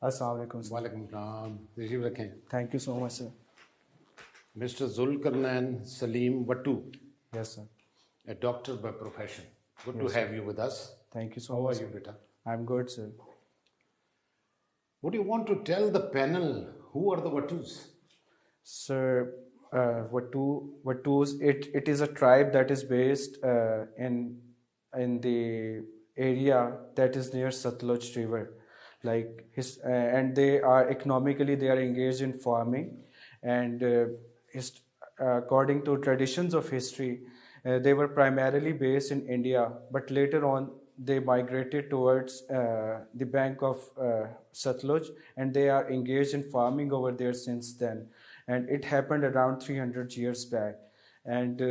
Assalamu alaikum, sir. Walaikum salam. Tashreef rakhein. Thank you so much, sir. Mr. Zulkarnain Salim Wattu, Yes, sir. a doctor by profession. Good Yes, to have you with us. Thank you so How much. are you, beta? I'm good, sir. Would you want to tell the panel who are the Wattus? Sir, Wattus, it is a tribe that is based in the area that is near Satluj River. And they are economically they are engaged in farming, and according to traditions of history, they were primarily based in India, but later on they migrated towards the bank of Satluj, and they are engaged in farming over there since then. And it happened around 300 years back. And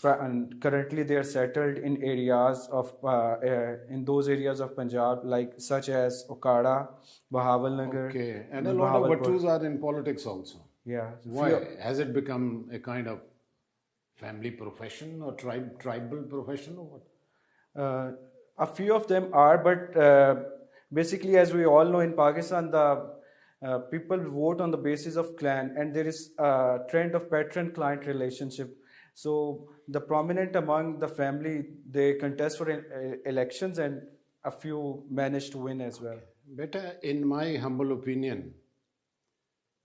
and currently they are settled in areas of in those areas of Punjab, like such as Okada, Bahawalnagar, Okay, and a lot of Wattus are in politics also. Yeah. Why? Has it become a kind of family profession or tribal profession or what? A few of them are, but basically, as we all know, in Pakistan, the people vote on the basis of clan, and there is a trend of patron-client relationship. So the prominent among the family, they contest for elections, and a few manage to win as well. Beta, in my humble opinion,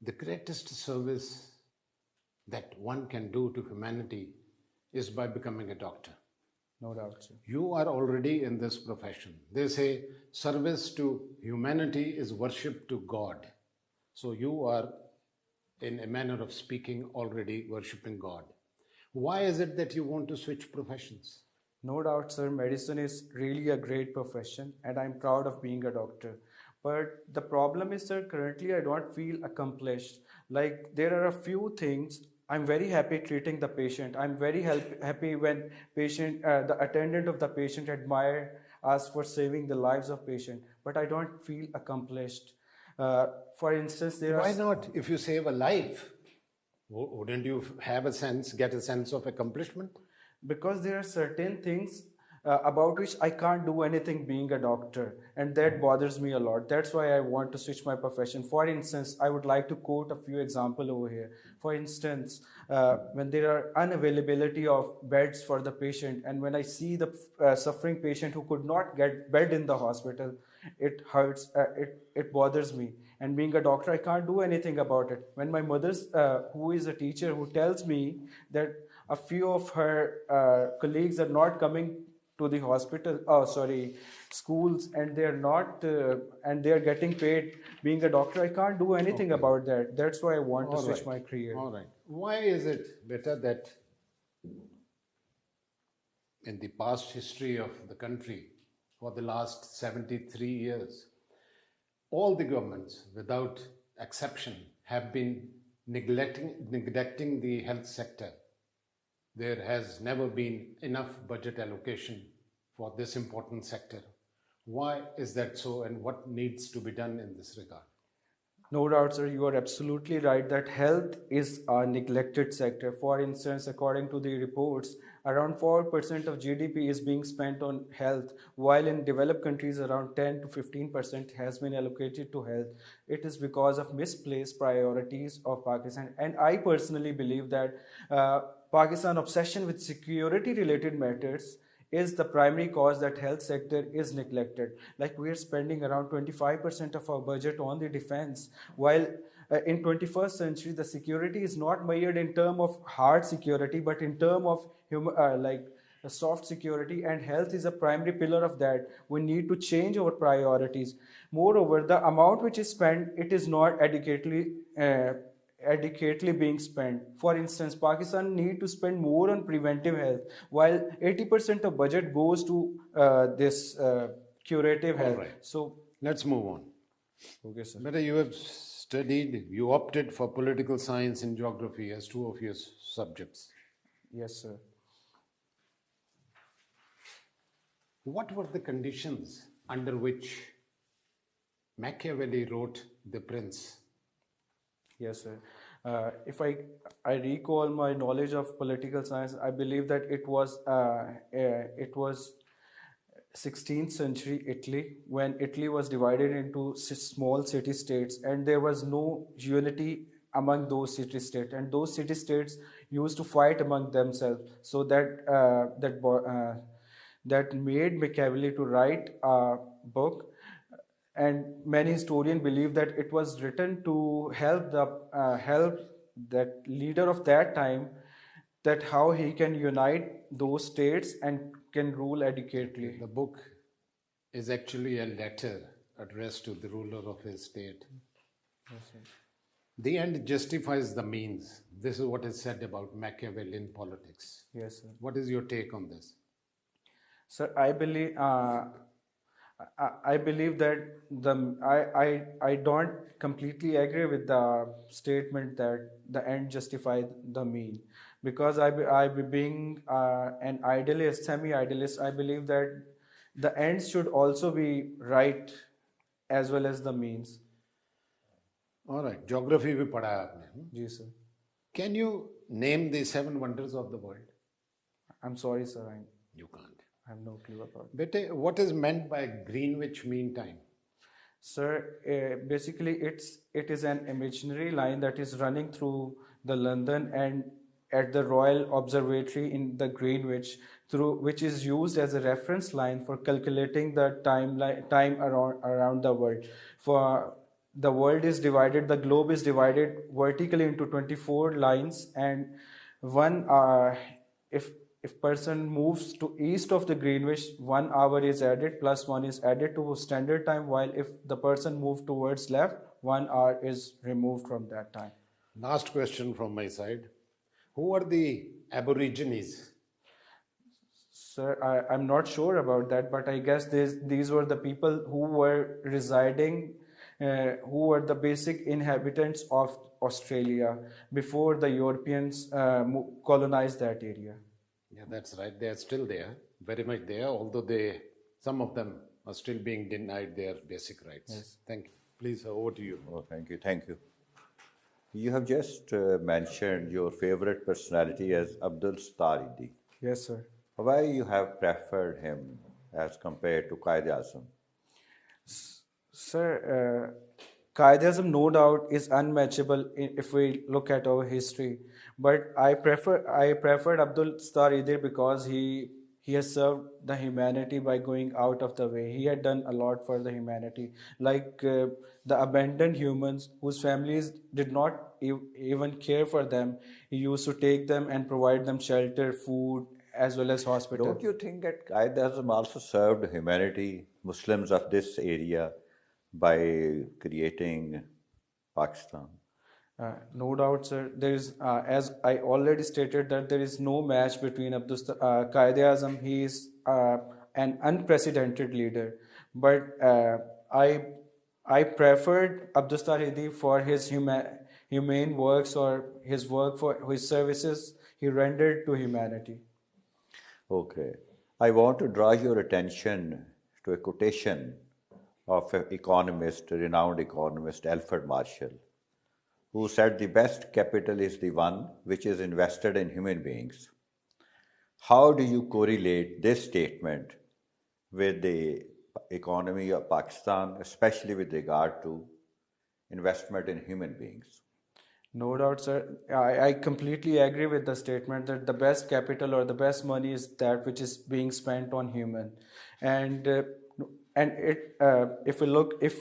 the greatest service that one can do to humanity is by becoming a doctor. No doubt, sir. You are already in this profession. They say service to humanity is worship to God. So you are, in a manner of speaking, already worshipping God. Why is it that you want to switch professions? No doubt, sir. Medicine is really a great profession, and I'm proud of being a doctor. But the problem is, sir, currently I don't feel accomplished. Like, there are a few things. I'm very happy treating the patient. I'm very happy when the attendant of the patient admire us for saving the lives of patient. But I don't feel accomplished. For instance, Why not? If you save a life, wouldn't you get a sense of accomplishment? Because there are certain things about which I can't do anything being a doctor, and that bothers me a lot. That's why I want to switch my profession. For instance, I would like to quote a few examples over here. For instance, when there are unavailability of beds for the patient, and when I see the suffering patient who could not get bed in the hospital, it hurts, it bothers me. And being a doctor, I can't do anything about it. When my mother's, who is a teacher, who tells me that a few of her colleagues are not coming to the schools, and they're not, and they're getting paid being a doctor, I can't do anything about that. That's why I want to switch my career. All right. Why is it better that in the past history of the country, for the last 73 years, all the governments, without exception, have been neglecting the health sector? There has never been enough budget allocation for this important sector. Why is that so, and what needs to be done in this regard? No doubt, sir, you are absolutely right that health is a neglected sector. For instance, according to the reports, around 4% of GDP is being spent on health, while in developed countries around 10 to 15% has been allocated to health. It is because of misplaced priorities of Pakistan. And I personally believe that Pakistan obsession with security related matters is the primary cause that health sector is neglected. Like, we are spending around 25% of our budget on the defense, while in 21st century the security is not measured in terms of hard security, but in terms of soft security, and health is a primary pillar of that. We need to change our priorities. Moreover, the amount which is spent, it is not adequately being spent. For instance, Pakistan need to spend more on preventive health, while 80% of budget goes to this curative health. All right. So let's move on. Okay, sir. Better, you opted for political science and geography as two of your subjects. Yes, sir. What were the conditions under which Machiavelli wrote The Prince? Yes, sir. If I recall my knowledge of political science, I believe that it was 16th century Italy, when Italy was divided into small city states, and there was no unity among those city states, and those city states used to fight among themselves. So that made Machiavelli to write a book, and many historians believe that it was written to help that leader of that time, that how he can unite those states and can rule Okay, adequately. the book is actually a letter addressed to the ruler of his state. The end justifies the means. This is what is said about Machiavellian politics. Yes, sir. What is your take on this? Sir, I believe that I don't completely agree with the statement that the end justifies the mean, because being an idealist, semi-idealist, I believe that the ends should also be right as well as the means. All right, geography भी पढ़ा है आपने. Yes, sir. Can you name the 7 wonders of the world? I'm sorry, sir. You can't. I have no clue about it. Bete, what is meant by Greenwich Mean Time? Sir, basically it is an imaginary line that is running through the London and at the Royal Observatory in the Greenwich, through which is used as a reference line for calculating the time around the world. For the world is divided, the globe is divided vertically into 24 lines, and one if person moves to east of the Greenwich, 1 hour is added, plus 1 is added to standard time, while if the person moves towards left, 1 hour is removed from that time. Last question from my side. Who are the Aborigines? Sir, I'm not sure about that, but I guess these were the people who were residing, who were the basic inhabitants of Australia before the Europeans colonized that area. Yeah, that's right. They are still there, very much there, although some of them are still being denied their basic rights. Yes. Thank you. Please, over to you. Oh, thank you. Thank you. You have just mentioned your favorite personality as Abdul Staridi. Yes, sir. Why you have preferred him as compared to Qaid-e-Azam? Sir, Qaid-e-Azam no doubt is unmatchable if we look at our history. But I preferred Abdul Staridi because he has served the humanity by going out of the way. He had done a lot for the humanity, like the abandoned humans whose families did not even care for them. He used to take them and provide them shelter, food, as well as hospital. Don't you think that Qaid-e-Azam also served humanity, Muslims of this area, by creating Pakistan? No doubt, sir. There is, as I already stated, that there is no match between Qaid-e-Azam. He is an unprecedented leader, but I preferred Abdul Staridi for his humane works, or his work for his services he rendered to humanity. Okay. I want to draw your attention to a quotation of an economist, a renowned economist, Alfred Marshall, who said the best capital is the one which is invested in human beings. How do you correlate this statement with the economy of Pakistan, especially with regard to investment in human beings? No doubt, sir. I completely agree with the statement that the best capital or the best money is that which is being spent on human, and if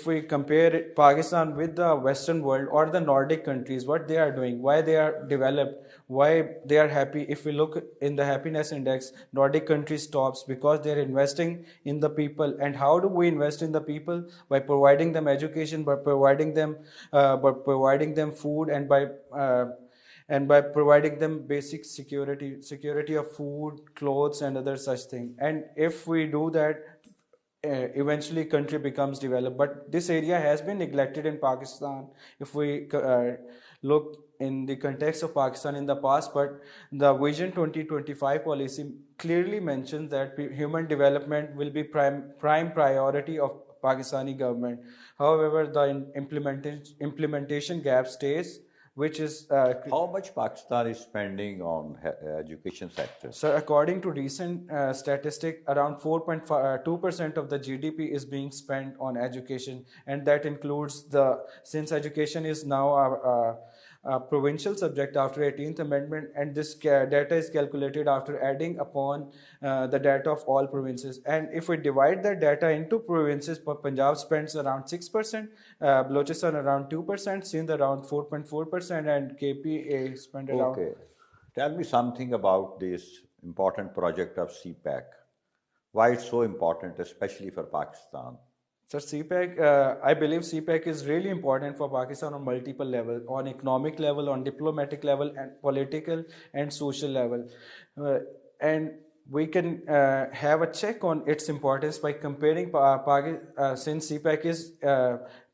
we compare Pakistan with the Western world or the Nordic countries, what they are doing, why they are developed, why they are happy. If we look in the happiness index, Nordic countries tops because they are investing in the people. And how do we invest in the people? By providing them education, by providing them food, and by providing them basic security of food, clothes, and other such things. And if we do that, eventually country becomes developed. But this area has been neglected in Pakistan if we look in the context of Pakistan in the past. But the Vision 2025 policy clearly mentions that human development will be prime priority of Pakistani government. However, the implementation gap stays which is How much Pakistan is spending on education sector? so according to recent statistic, around 4.2% of the GDP is being spent on education, and that includes since education is now a provincial subject after 18th Amendment, and this data is calculated after adding upon the data of all provinces. And if we divide that data into provinces, Punjab spends around 6%, Balochistan around 2%, Sindh around 4.4%, and KP spend around. Okay. Tell me something about this important project of CPAC. Why it's so important, especially for Pakistan? So CPEC, I believe CPEC is really important for Pakistan on multiple levels, on economic level, on diplomatic level, and political and social level. And we can have a check on its importance by comparing since CPEC is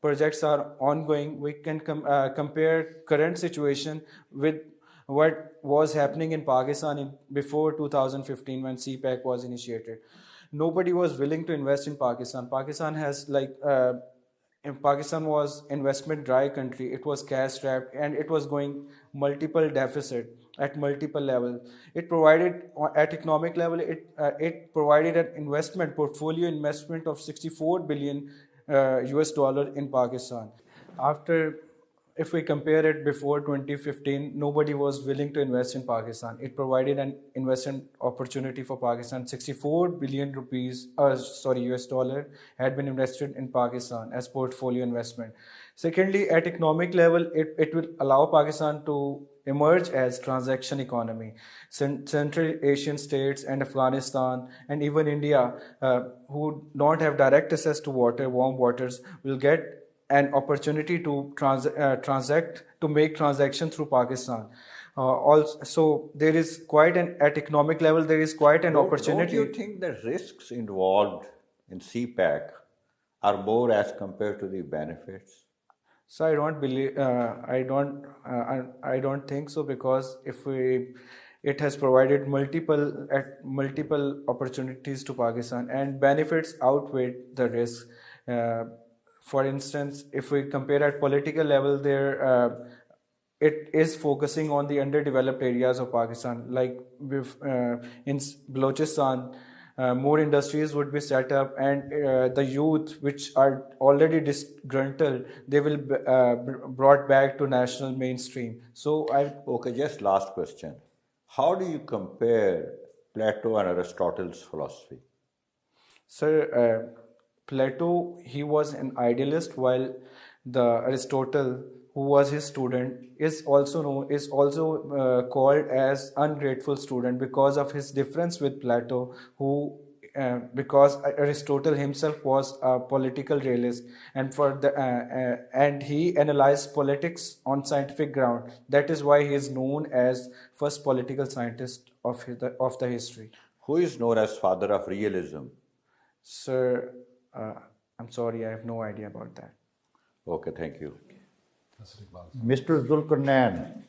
projects are ongoing, we can compare current situation with what was happening in Pakistan before 2015 when CPEC was initiated. Nobody was willing to invest in Pakistan. Pakistan was investment dry country. It was cash strapped and it was going multiple deficit at multiple level. It provided at economic level. It provided an investment portfolio investment of 64 billion US dollar in Pakistan. After, if we compare it before 2015, nobody was willing to invest in Pakistan. It provided an investment opportunity for Pakistan. 64 billion rupees, US dollar had been invested in Pakistan as portfolio investment. Secondly, at economic level, it will allow Pakistan to emerge as transaction economy. Central Asian states and Afghanistan and even India, who don't have direct access to water, warm waters, will get an opportunity to make transaction through Pakistan. Also, there is quite at economic level, there is quite an opportunity. Don't you think the risks involved in CPAC are more as compared to the benefits? So I don't believe, I don't think so, because it has provided multiple opportunities to Pakistan, and benefits outweigh the risks. For instance, if we compare at political level, it is focusing on the underdeveloped areas of Pakistan. Like in Balochistan, more industries would be set up, and the youth, which are already disgruntled, they will be brought back to national mainstream. Okay, just last question. How do you compare Plato and Aristotle's philosophy? Sir, Plato, he was an idealist, while the Aristotle, who was his student, is also called as ungrateful student because of his difference with Plato, because Aristotle himself was a political realist, and he analyzed politics on scientific ground. That is why he is known as first political scientist of the history. Who is known as father of realism? Sir, I'm sorry, I have no idea about that. Okay, thank you. Mr. Zulkarnain,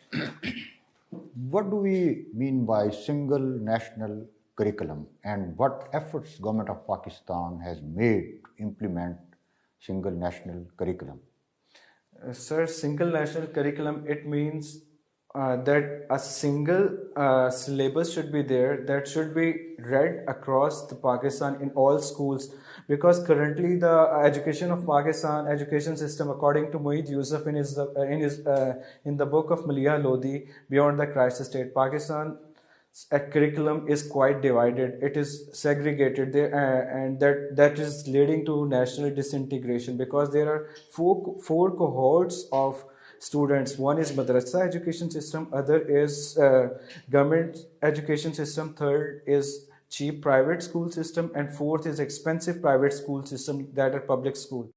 what do we mean by single national curriculum, and what efforts government of Pakistan has made to implement single national curriculum? Sir, single national curriculum, it means that a single syllabus should be there that should be read across the Pakistan in all schools, because currently the education system, according to Mueed Yusuf in the book of Malia Lodi, Beyond the Crisis State, Pakistan curriculum is quite divided. It is segregated there, and that is leading to national disintegration, because there are four cohorts of students. One is madrasa education system, other is government education system, third is cheap private school system, and fourth is expensive private school system, that are public school.